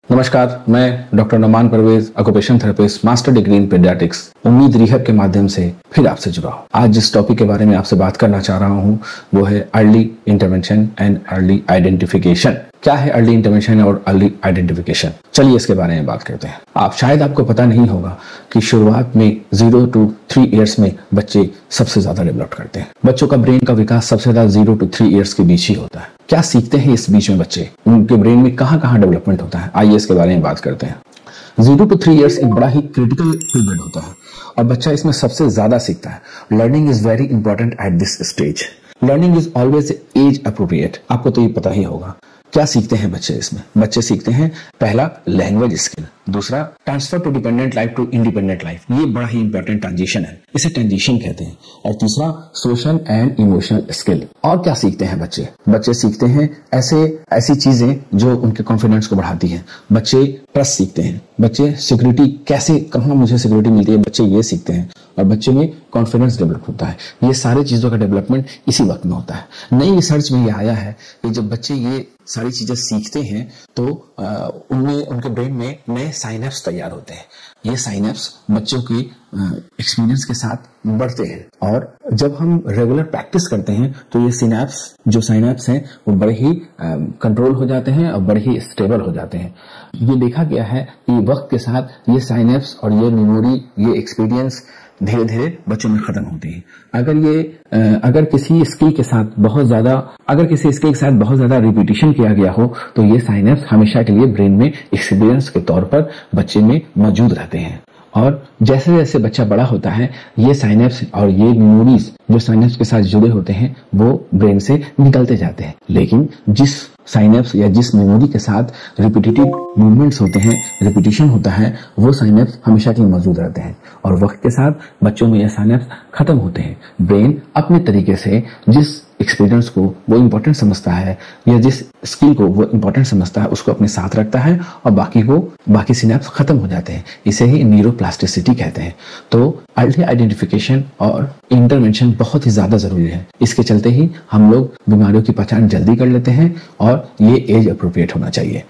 नमस्कार, मैं doctor Noman Parvez, occupation therapist, master degree in paediatrics. Ummeed rehab के माध्यम से फिर आपसे जुड़ा हूं। आज जिस टॉपिक के बारे में आपसे बात करना चाह रहा हूं वो है early intervention and early identification. क्या है अर्ली इंटरवेंशन और अर्ली आइडेंटिफिकेशन? चलिए इसके बारे में बात करते हैं। आपको पता नहीं होगा कि शुरुआत में 0 to 3 इयर्स में बच्चे सबसे ज्यादा डेवलप करते हैं। बच्चों का ब्रेन का विकास सबसे ज्यादा 0 to 3 इयर्स के बीच ही होता है। क्या सीखते हैं इस बीच में बच्चे? उनके ब्रेन में कहाँ कहाँ डेवलपमेंट होता है? आइए इसके बारे में बात करते हैं। 0 to 3 इयर्स एक बड़ा ही क्रिटिकल पीरियड होता है और बच्चा इसमें सबसे ज्यादा सीखता है। Learning is very important at this stage. Learning is always age appropriate. आपको तो ये पता ही होगा। क्या सीखते हैं बच्चे इसमें? बच्चे सीखते हैं पहला लैंग्वेज स्किल, दूसरा transfer to dependent life to independent life. ये बड़ा ही इंपॉर्टेंट ट्रांजिशन है, इसे ट्रांजिशन कहते हैं। और तीसरा सोशल एंड इमोशनल स्किल। और क्या सीखते हैं बच्चे? बच्चे सीखते हैं ऐसी चीजें जो उनके कॉन्फिडेंस को बढ़ाती हैं। बच्चे ट्रस्ट सीखते हैं। बच्चे सिक्योरिटी कैसे, कहाँ मुझे सिक्योरिटी मिलती है, बच्चे ये सीखते हैं। और बच्चे में कॉन्फिडेंस डेवलप होता है। ये सारी चीजों का डेवलपमेंट इसी वक्त में होता है। नई रिसर्च में ये आया है कि जब बच्चे ये सारी चीजें सीखते हैं तो उनमें, उनके ब्रेन में नए साइनेप्स तैयार होते हैं। ये साइनेप्स बच्चों के एक्सपीरियंस के साथ बढ़ते हैं और जब हम रेगुलर प्रैक्टिस करते हैं तो ये साइनेप्स हैं वो बड़े ही कंट्रोल हो जाते हैं और बड़े ही स्टेबल हो जाते हैं। ये देखा गया है कि वक्त के साथ ये साइनेप्स और ये मेमोरी, ये एक्सपीरियंस धीरे धीरे बच्चों में खत्म होती है। अगर किसी स्किल के साथ बहुत ज्यादा रिपीटिशन किया गया हो तो ये साइनेप्स हमेशा के लिए ब्रेन में एक्सपीरियंस के तौर पर बच्चे में मौजूद रहते हैं। और जैसे जैसे बच्चा बड़ा होता है ये साइनेप्स और ये मेमोरीज जो साइनेप्स के साथ जुड़े होते हैं वो ब्रेन से निकलते जाते हैं। लेकिन जिस साइनेप्स या जिस मेमोरी के साथ रिपीटेटिव मूवमेंट्स होते हैं, रिपीटिशन होता है, वो साइनेप्स हमेशा के लिए मौजूद रहते हैं। और वक्त के साथ बच्चों में ये साइनेप्स खत्म होते हैं। ब्रेन अपने तरीके से जिस एक्सपीरियंस को वो इंपॉर्टेंट समझता है या जिस स्किल को वो इंपॉर्टेंट समझता है उसको अपने साथ रखता है और बाकी सिनेप्स खत्म हो जाते हैं। इसे ही न्यूरोप्लास्टिसिटी कहते हैं। तो अर्ली आइडेंटिफिकेशन और इंटरवेंशन बहुत ही ज्यादा जरूरी है। इसके चलते ही हम लोग बीमारियों की पहचान जल्दी कर लेते हैं और ये एज अप्रोप्रिएट होना चाहिए।